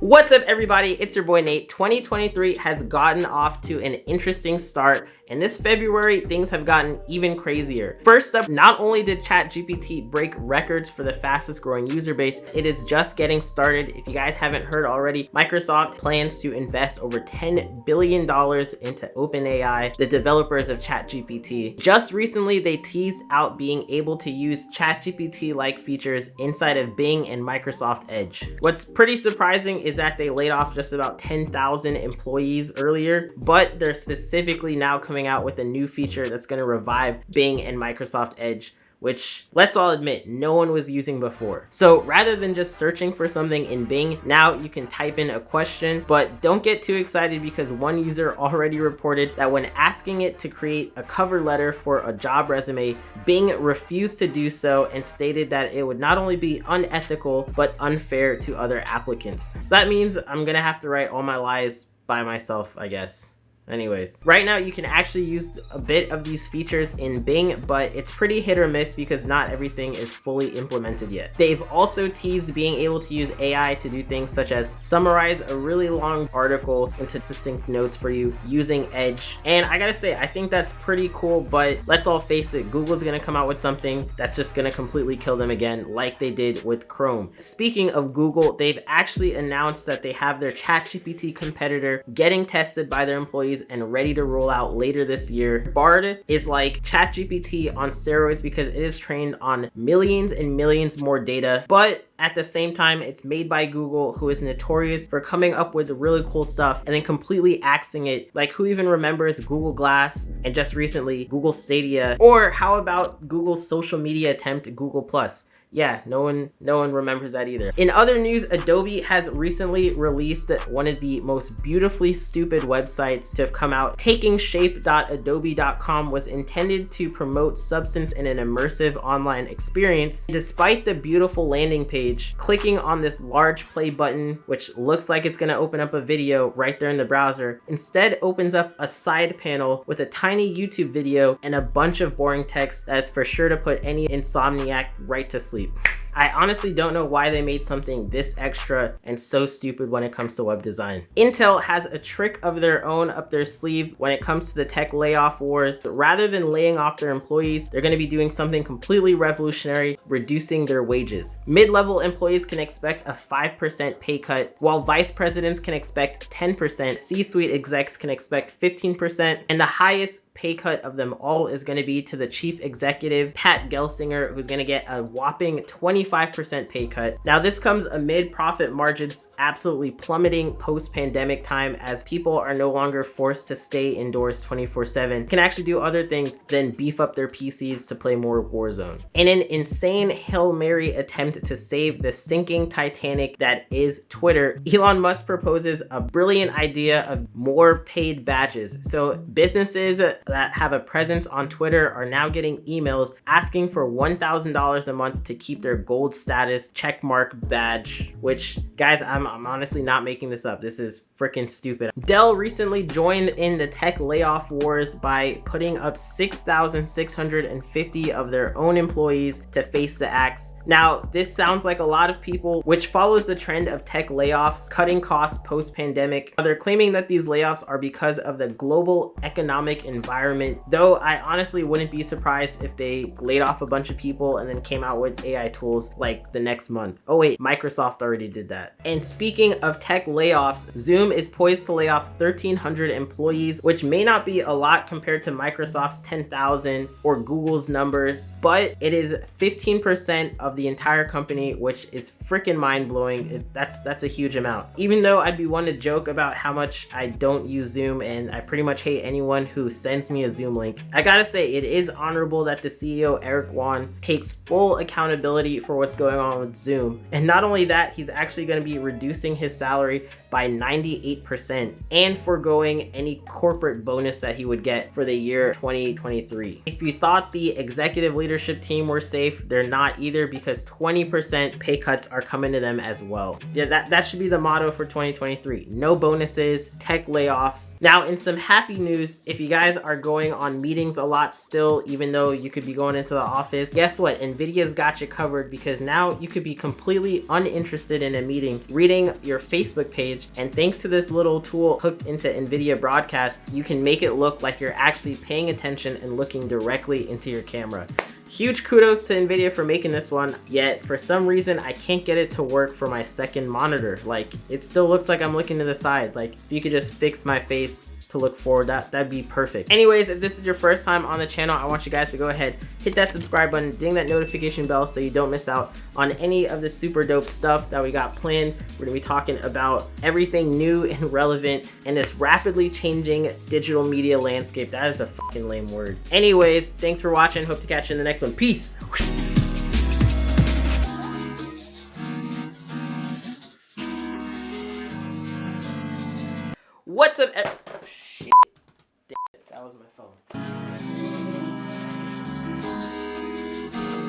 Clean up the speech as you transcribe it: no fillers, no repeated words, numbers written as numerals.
What's up, everybody? It's your boy Nate. 2023 has gotten off to an interesting start, and this February, things have gotten even crazier. First up, not only did ChatGPT break records for the fastest growing user base, it is just getting started. If you guys haven't heard already, Microsoft plans to invest over $10 billion into OpenAI, the developers of ChatGPT. Just recently, they teased out being able to use ChatGPT-like features inside of Bing and Microsoft Edge. What's pretty surprising is that they laid off just about 10,000 employees earlier, but they're specifically now coming out with a new feature that's going to revive Bing and Microsoft Edge, which, let's all admit, no one was using before. So rather than just searching for something in Bing, now you can type in a question, but don't get too excited because one user already reported that when asking it to create a cover letter for a job resume, Bing refused to do so and stated that it would not only be unethical, but unfair to other applicants. So that means I'm gonna have to write all my lies by myself, I guess. Anyways, right now you can actually use a bit of these features in Bing, but it's pretty hit or miss because not everything is fully implemented yet. They've also teased being able to use AI to do things such as summarize a really long article into succinct notes for you using Edge. And I gotta say, I think that's pretty cool, but let's all face it, Google's gonna come out with something that's just gonna completely kill them again, like they did with Chrome. Speaking of Google, they've actually announced that they have their ChatGPT competitor getting tested by their employees and ready to roll out later this year. Bard is like ChatGPT on steroids because it is trained on millions and millions more data, but at the same time, it's made by Google, who is notorious for coming up with really cool stuff and then completely axing it. Like, who even remembers Google Glass and just recently Google Stadia? Or how about Google's social media attempt, Google Plus? Yeah, no one remembers that either. In other news, Adobe has recently released one of the most beautifully stupid websites to have come out. TakingShape.adobe.com was intended to promote substance in an immersive online experience. Despite the beautiful landing page, clicking on this large play button, which looks like it's gonna open up a video right there in the browser, instead opens up a side panel with a tiny YouTube video and a bunch of boring text that is for sure to put any insomniac right to sleep. I honestly don't know why they made something this extra and so stupid when it comes to web design. Intel has a trick of their own up their sleeve when it comes to the tech layoff wars. Rather than laying off their employees, they're going to be doing something completely revolutionary, reducing their wages. Mid-level employees can expect a 5% pay cut, while vice presidents can expect 10%, C-suite execs can expect 15%, and the highest pay cut of them all is going to be to the chief executive, Pat Gelsinger, who's going to get a whopping 25% pay cut. Now, this comes amid profit margins absolutely plummeting post-pandemic time as people are no longer forced to stay indoors 24/7, can actually do other things than beef up their PCs to play more Warzone. In an insane Hail Mary attempt to save the sinking Titanic that is Twitter, Elon Musk proposes a brilliant idea of more paid badges. So businesses that have a presence on Twitter are now getting emails asking for $1,000 a month to keep their gold status checkmark badge, which, guys, I'm honestly not making this up. This is freaking stupid. Dell recently joined in the tech layoff wars by putting up 6,650 of their own employees to face the axe. Now, this sounds like a lot of people, which follows the trend of tech layoffs, cutting costs post-pandemic. They're claiming that these layoffs are because of the global economic environment, though I honestly wouldn't be surprised if they laid off a bunch of people and then came out with AI tools like the next month. Oh wait, Microsoft already did that. And speaking of tech layoffs, Zoom is poised to lay off 1,300 employees, which may not be a lot compared to Microsoft's 10,000 or Google's numbers, but it is 15% of the entire company, which is freaking mind-blowing. That's a huge amount. Even though I'd be one to joke about how much I don't use Zoom and I pretty much hate anyone who sends me a Zoom link, I gotta say it is honorable that the CEO Eric Yuan takes full accountability for what's going on with Zoom. And not only that, he's actually going to be reducing his salary by 98% and foregoing any corporate bonus that he would get for the year 2023. If you thought the executive leadership team were safe, they're not either, because 20% pay cuts are coming to them as well. Yeah, that should be the motto for 2023. No bonuses, tech layoffs. Now, in some happy news, if you guys are going on meetings a lot still, even though you could be going into the office, guess what? NVIDIA's got you covered, because now you could be completely uninterested in a meeting, reading your Facebook page, and thanks to this little tool hooked into NVIDIA Broadcast, you can make it look like you're actually paying attention and looking directly into your camera. Huge kudos to NVIDIA for making this one, yet for some reason I can't get it to work for my second monitor. Like, it still looks like I'm looking to the side. Like, if you could just fix my face to look forward, that'd be perfect. Anyways, if this is your first time on the channel, I want you guys to go ahead, hit that subscribe button, ding that notification bell so you don't miss out on any of the super dope stuff that we got planned. We're gonna be talking about everything new and relevant in this rapidly changing digital media landscape. That is a fucking lame word. Anyways, thanks for watching. Hope to catch you in the next one. Peace. What's up?